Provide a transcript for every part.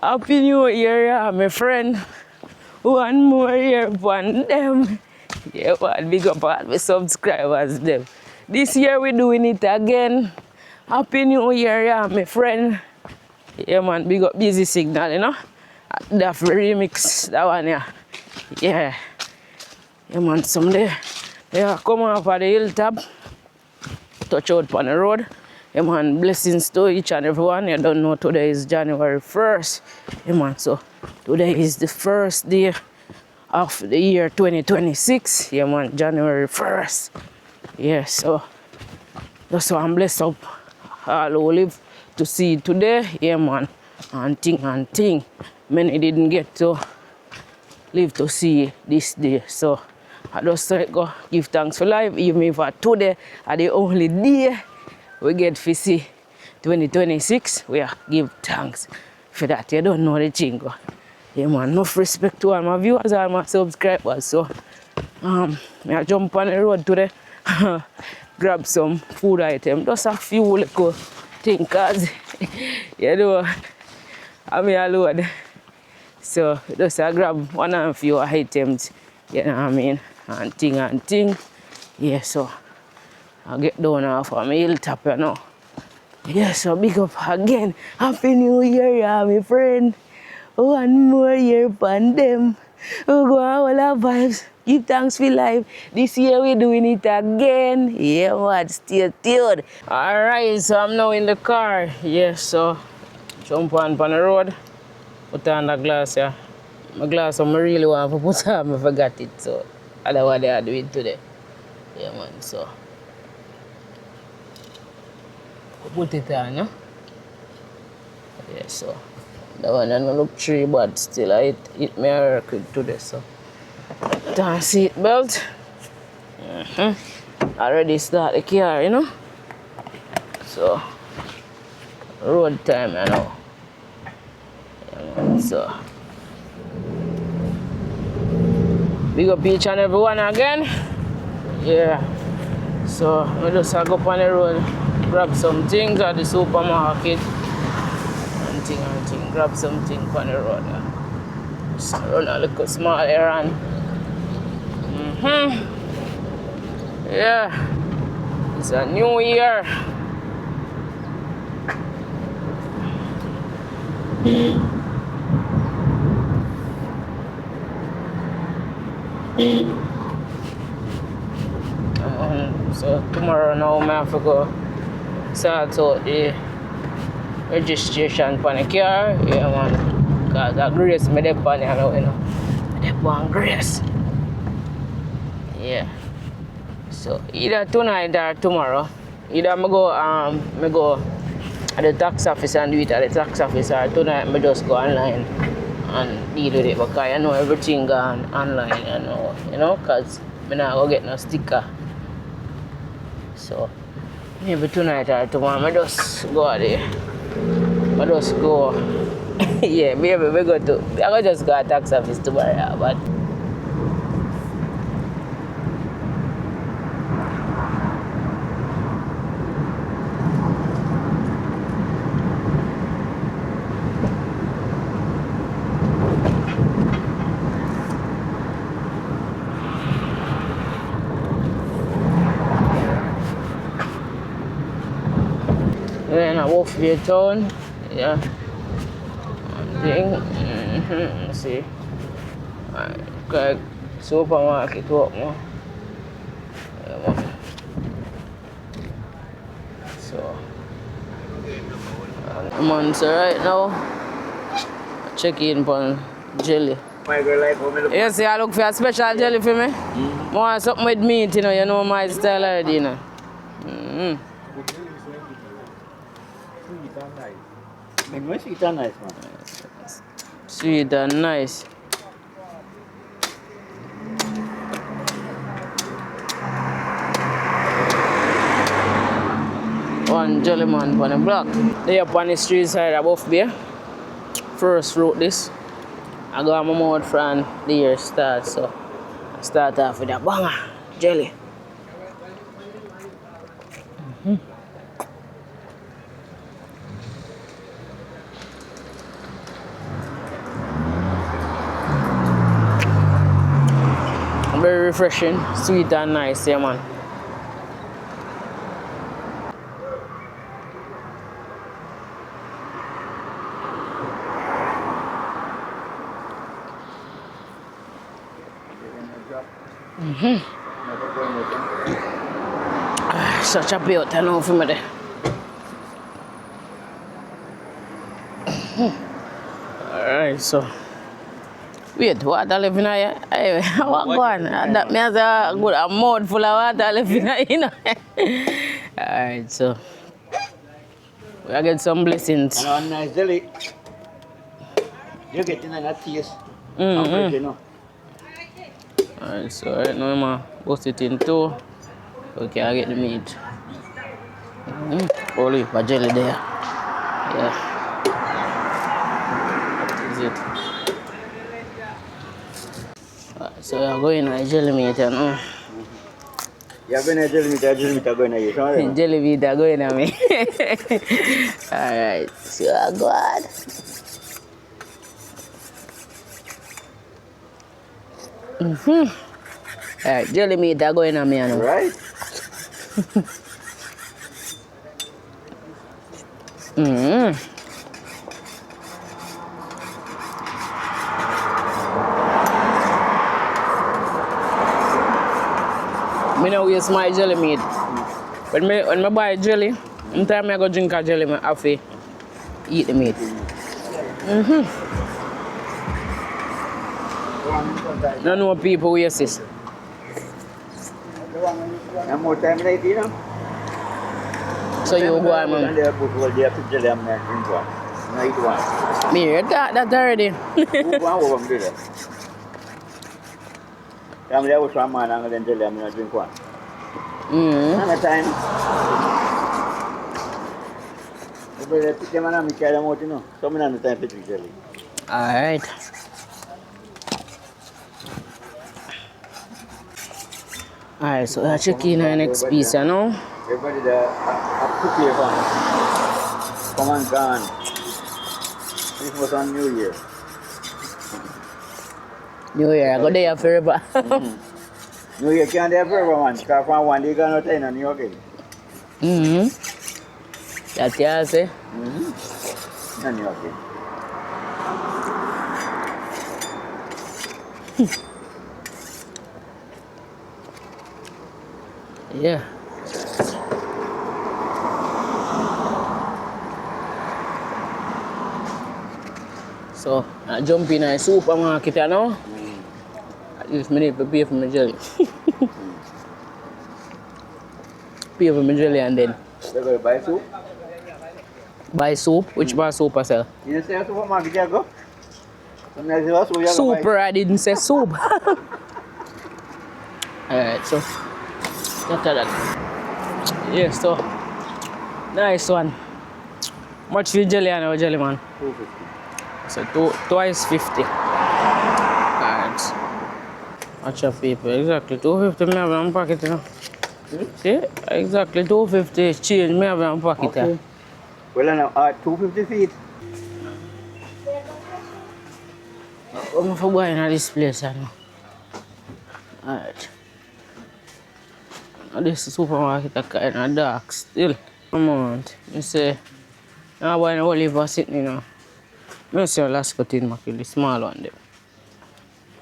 Happy New Year, my friend. One more year for them. Yeah, man, big up all my subscribers them. This year we doing it again. Happy New Year, yeah, my friend. Yeah, man, big up Busy Signal, you know. That remix, that one, yeah. Yeah. Yeah, man, someday. Yeah, come off of the hilltop. Touch out on the road. Yeah, man, blessings to each and everyone. You don't know today is January 1st. Yeah, man, so today is the first day of the year 2026. Yeah, man, January 1st. Yeah, so that's why I'm blessed up all who live to see today. Yeah, man, and thing. Many didn't get to live to see this day. So I just go give thanks for life, even if today are the only day we get to see 2026. We give thanks for that. You don't know the thing. Yeah, man, enough respect to all my viewers, all my subscribers. So I jump on the road today, grab some food item, just a few little things, cause you know, I'm here alone. So just grab one and a few items, you know what I mean, and thing. Yeah, so I get down off of my hilltop, you know. Yeah, so big up again. Happy New Year, yeah, my friend. One more year for them. We go all our vibes. Give thanks for life. This year we're doing it again. Yeah, man, stay tuned. Alright, so I'm now in the car. Yeah, so jump on the road. Put on the glass, yeah. My glass, I really want to put on, I forgot it. So I don't want to do it today. Yeah, man, so put it on, yeah? Yeah, so that one doesn't look tree, but still I hit me record today, so turn seat belt. Already start the car, you know? So road time, you know. Yeah, man, so big up each and everyone again. Yeah. So I just go up on the road, grab some things at the supermarket and thing. Grab something on the road. Just run a little small errand. Yeah. It's a new year. So tomorrow now I have to go sort out the registration for the car. Yeah, man. Because I grace me there for now, you know. They want grace. Yeah. So either tonight or tomorrow. Either I go at the tax office and do it at the tax office, or tonight I just go online and deal with it, because I know everything gone online, you know, because I not go get no sticker. So maybe tonight or tomorrow I just go there. I just go. Yeah, maybe I go just go to tax office tomorrow, but then I walk to the town, yeah. See, like supermarket walk more. Yeah, so, so right now, check in on jelly. My girl like how me look. You see, I look for a special jelly for me. More something with meat, you know my style already, you know. Sweet and nice. Make me sweet and nice, man. Sweet and nice. One jelly man on the block. They up on the street side above there. First wrote this. I got my mouth from the year start, so I start off with a banger jelly. Very refreshing, sweet and nice, yeah man. Such a beauty now for me there. Alright, so wait, water left in here? Hey, what going on? That means a good a mouth full of water left in here, you know. Alright, so we are getting some blessings. And a nice jelly. You're getting a taste. You know. Alright, so right now I'm bust it in two. Okay, I get the meat. Only a jelly there. Yeah. That is it. Alright, so we are going to jelly meat, you know. You're going to jelly meat are going to eat. Jelly meat are going to me. Alright, so I got. Alright, jelly meat are going on me, you know. Right? I don't waste my jelly meat. When I buy jelly, sometimes I go drink a jelly, I have to eat the meat. No know people waste this. And more time later, you know. So you go on, man. And they put all the jelly and drink one. No, eat one. Me heard that already. Who go over do that? I'm there with one man and then jelly and drink one. Another time. They pick them and carry them out, you know. So many time to drink jelly. Alright. Alright, so I check in the next piece, you know. Everybody there, a cookie come and gone. This was on New Year. New Year, I go there forever. New Year can't there forever, man. Because from one day, gonna turn on New York. That's what I say. On New York. Yeah. So, I jump in a supermarket now. At least I need to pay for my jelly. Pay for my jelly and then They go buy soup. buy soup. Which bar soup I sell? You didn't say a supermarket, you go? Sometimes you also go Super, I didn't say soup. Alright, so after that. Yeah, so nice one. Much for jelly and our jelly man. 250. So twice 50. Alright. Watch out people, exactly 250 me have in pocket, you know. See? Exactly 250 change me have in pocket. Okay. Well, 250 feet. I'm for going to this place, you know. Alright. This supermarket is kind of dark still. Come on. You say, I'm buying olive sitting, you know. I see a last cut in the small one there.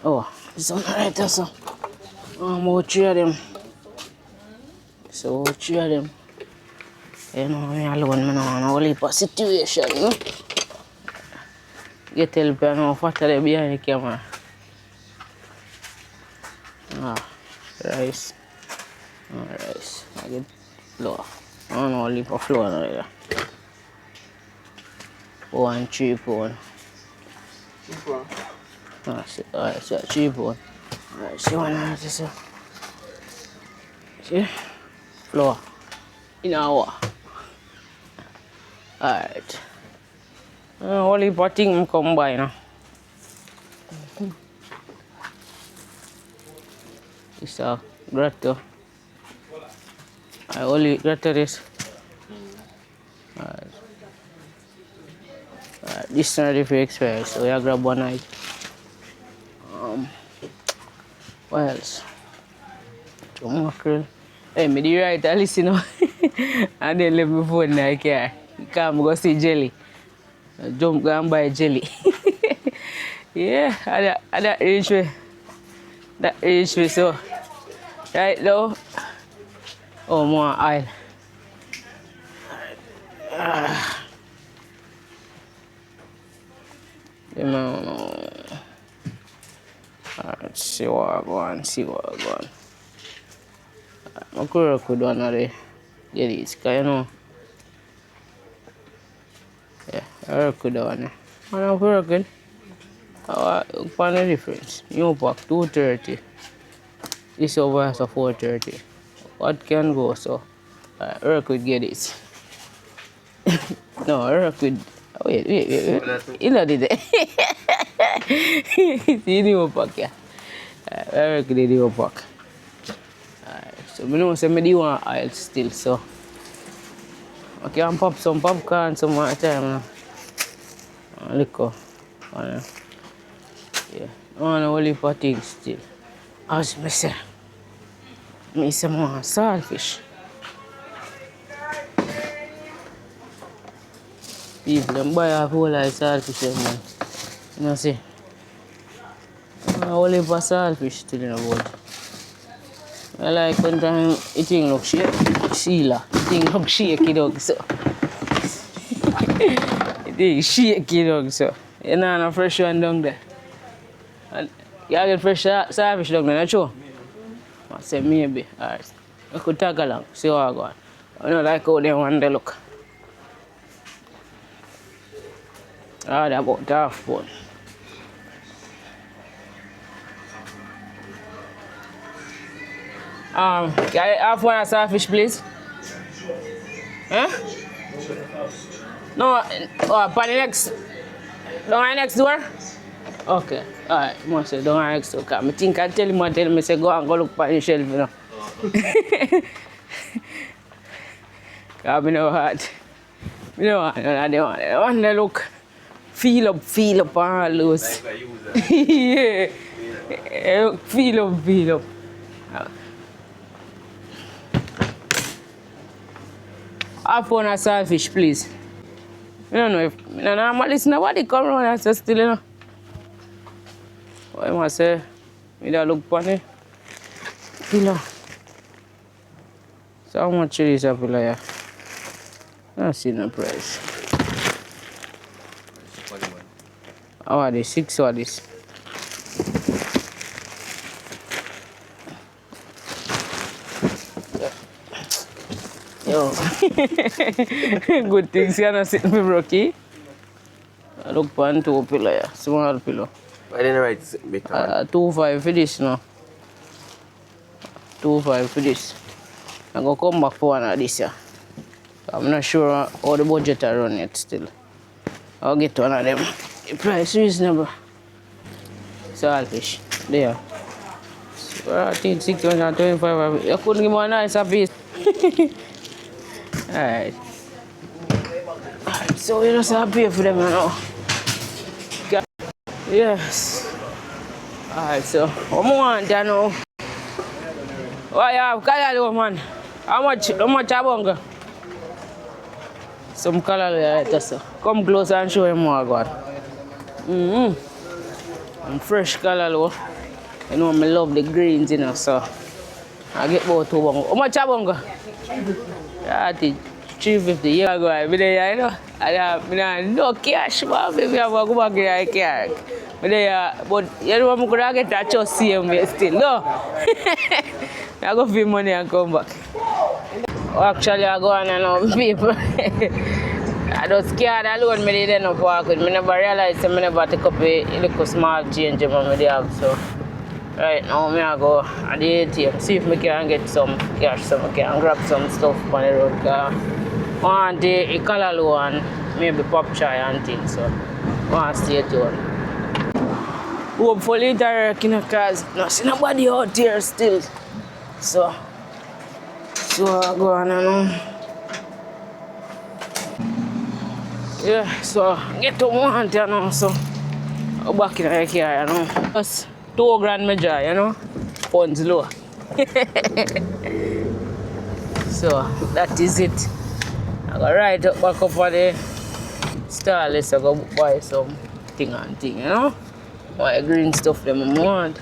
Oh, this one right there, so. I'm about 3 of them. So, 3 of them. You know, me alone, I don't know olive situation, you know. Get help, you know, fatter there behind the camera. Rice. Rice. I get flour. I don't know olive flour there. 1 cheap one. Cheap one. Alright, so cheap one. Alright, see one right there. See? Flour. In our. Alright. Only potting come by now. It's a grotto. I only grotto this. This is not ready for expire, so I grab one night. What else? Some mackerel. Hey, me the right I listen now. And then leave my phone in the car. Come go see jelly. Jump go and buy jelly. Yeah, and that reach me. That reach me so. Right now. Oh, more oil. Let's see what I go on, see what I go on. I could work with one of the ladies, because you know. Yeah, I work with one. And I'm working. What's the difference? New pack 230. This over is 430. What can go so? I work with get it. No, I work with. Wait. You know did it. It's the new pack, yeah. I work with the new pack. So I know say I do want oil still, so I can pop some popcorn some more time. Liquor. Yeah. I want to only for things still. As I say, I say more saltfish. People them buy a whole lot of saltfish, man. You know see? I only for saltfish still in the world. I like when time eating look Sheila. Eating look shaky dog so. Eating shaky dog so. You know no fresh one down there. And you get fresh saltfish down there, not true? I say maybe. Alright. I could tag along, see how I go on. I don't like how they want to look. Ah, they're about half pound. Can I have one of saltfish, please? Huh? No, upon the next, down the next door? Okay, alright, I must say down the next door. I think I tell me, say go and go look on the shelf, you know. Because I know what. I don't want to look, feel up all those. Yeah, feel up. Half one of saltfish, please. I don't know if normally nobody come around and say still, you know. What I must say, I don't look funny. Pillow. So how much is a pillow here? I don't see no price. How are these? 6 or this? Yo. Good things you're not sitting with Rocky. I look for 2 pillow here. Small pillow. I didn't write bit on. 2.5 for this now. 2.5 for this. I'm going to come back for one of this here. I'm not sure how the budget I run yet still. I'll get one of them. The price reasonable. Saltfish. There. So I think 625. You couldn't give me a nicer piece. Alright. So we just have to pay for them now. Yes. Alright, so what more want you know? What you have? Color, man. How much a bunga? Some color right so. Come close and show him more God. And fresh color though. You know I love the greens, you know, so I get about 2 bunga. How much a bunga? Yeah, I think 350 years ago. I there, you know. I have no cash, man. Maybe I go back here, I can't. But you know, I'm going to get that just same way still. No. I go for money and come back. Actually, I go on and on people. I just scared alone. I didn't know walk with. I never realized I never take up a little small change in my have. So, right now, I go at the ATM, see if I can get some cash, so I can grab some stuff on the road. I want the color one, maybe pop chai and things. So, I want to stay tuned. Hopefully, there because I see nobody out here still. So I go on and yeah, so get to one, you know, so I'm back in the car, you know. Just 2 grand major, you know. pounds low. So that is it. I go right up back up on the stall list. I go buy some thing and thing, you know? Buy green stuff them I want.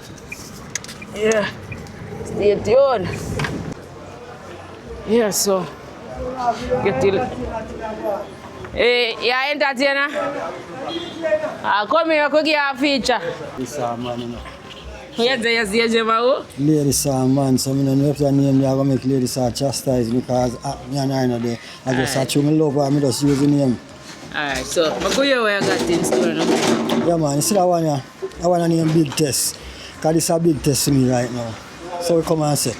Yeah. Stay tuned. Yeah, so get till. Hey, yeah, entertainer. I come here, I could give a feature. This man, you know. Yes, Jemao. Lady Sam, man, so I don't know if your name there, I make Lady Sam chastise because me and I know there. I just actually my love her, I just use the name. Alright, so I go here where I got things to know. Yeah, man, you see that one here? I want to name Big Test. Because this is a big test to me right now. So we come and say.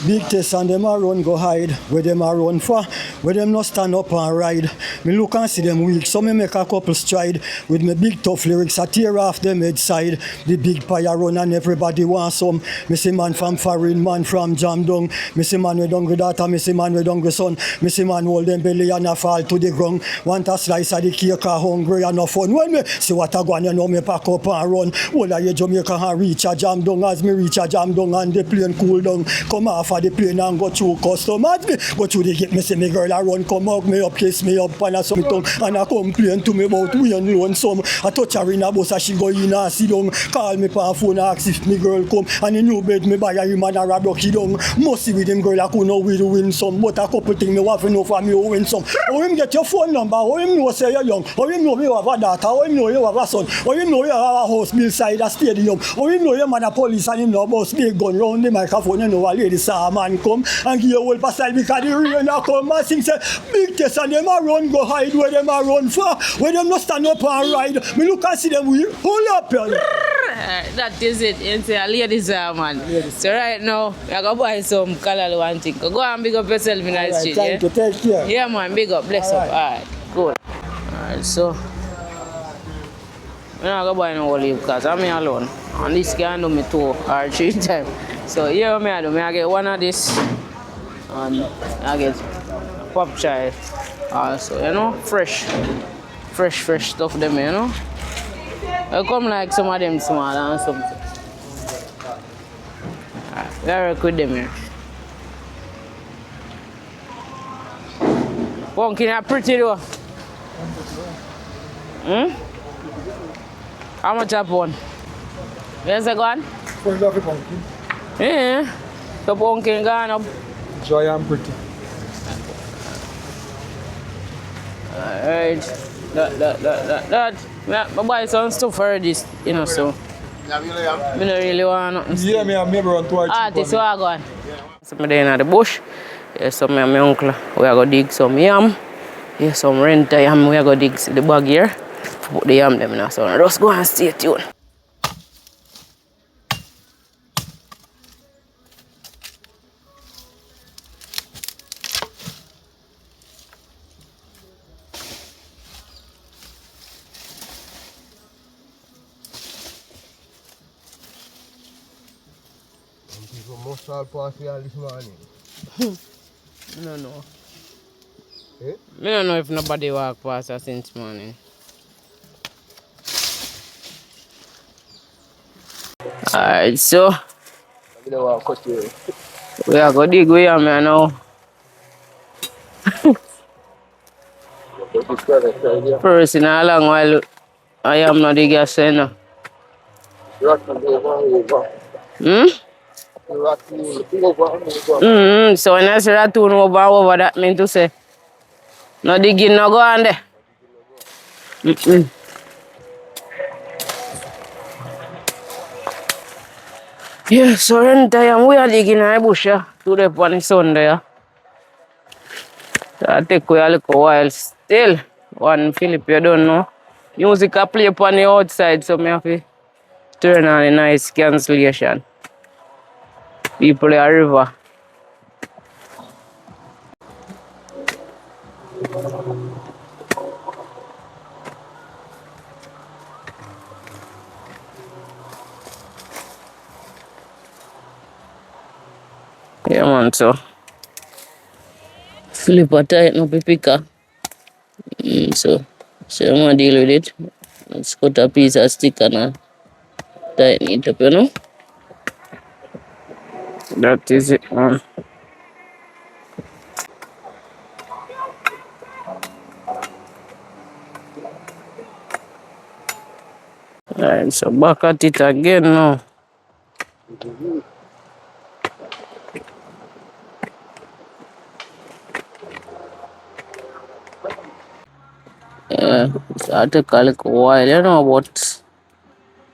Big test and them a run go hide. Where them a run for? Where them not stand up and ride. Me look and see them weak, so me make a couple stride. With me big tough lyrics, I tear off them head side. The big pie run and everybody want some. Me see man from foreign, man from jam down. Me see man with hungry daughter, me see man with hungry son. Me see man hold them belly and a fall to the ground. Want a slice of the cake or hungry and no fun. When me see what I go on, you know me pack up and run. All of you Jamaica and reach a jam down. As me reach a jam down and the plane cool down. Come off of the plane and go through custom. As me go through the gate, me see me girl a run, come hug me up, kiss me up and a some tongue. And I complain to me about we and lonesome. I touch her in a bus and she go in and sit down. Call me pa phone and ask if me girl come. And in new bed me buy a him and a rock he down. Must see with him girl I could know we do win some. But a couple things me want to know from me who win some. How him get your phone number? How him know say you're young? How him know you have a daughter? How him know you have a son? How him know you have a house built side a stadium? How him know you man a police and him know boss big gun round the microphone? You know a lady saw a man come and give you a whole pastel because the rain a come and sing say big test and them a run go hide where them a run for. Where them not stand up and ride. Me look and see them we hold up here. That is it. You say a ladies man. So right now, I go buy some color one thing. Go and big up yourself in the street. Thank you, take care. Yeah man, big up, bless up. Alright, good. Alright, so I'm not going to buy no olive because I'm alone. And this can do me 2 or 3 times. So here I do. I get one of this and I get pop chai also, you know, fresh stuff them, you know. I come like some of them small and something. Very good them here. Pumpkin are pretty though. How much up one? Where's it gone? Pumpkin. Yeah. The pumpkin gone up. Joy and pretty. Alright. That. I buy some stuff for this, you know, so. I don't really want nothing. Yeah, me have never run twice. This is what I got. So I'm there in the bush. Yeah, so me and my uncle, we are going to dig some yam. Yeah, some renta yam, we are going to dig the bag here. Put the yam them now, so just go and stay tuned. Most all pass here this morning. I don't know. Eh? I don't know if nobody walk past us since morning. Alright, so we are going to dig with him now. First, in a long while, I am not the gas now. So when I say ratoon over, that means to say, no digging, no go on there. Yeah, so renta we are digging in the bush, yeah, to the on the sun there. That take a little while still. One Philip, you don't know. Music I play upon the outside, so I have to turn on a nice cancellation. People are river. Yeah man, so Philip a tighten up the picker. So I'm gonna deal with it. Let's cut a piece of stick and tighten it up, you know. That is it, man. Alright, so back at it again now. Yeah, it's had to call it a while, you know, but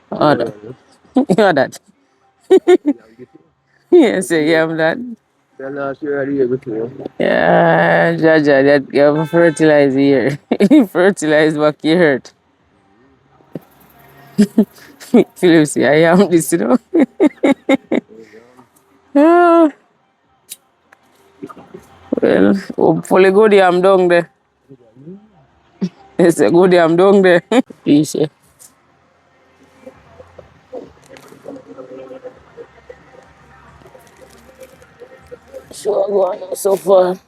that. You know that. Yes, yeah, I'm that. Then last year I the year before. Yeah, Jaja, that you have fertilize here. Fertilize back your hurt. Philip, see, I am this, you know. Ah, well, hopefully good I'm down there. It's a good I'm down there. Peace, yeah. So go on so far.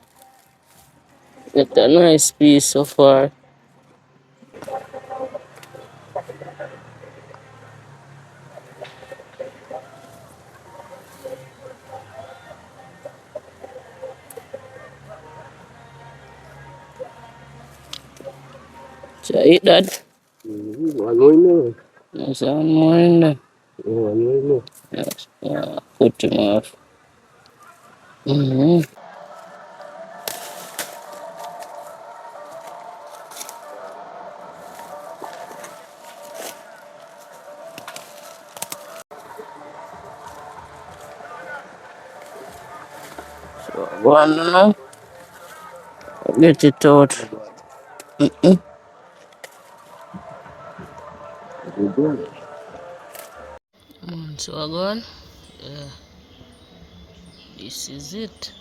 Get a nice piece so far. So eat that. One more in there. There's one more in there. One more in there. Yes. Put him off. Mm-hmm. So go on now. Get it out. So I go on. Yeah. This is it.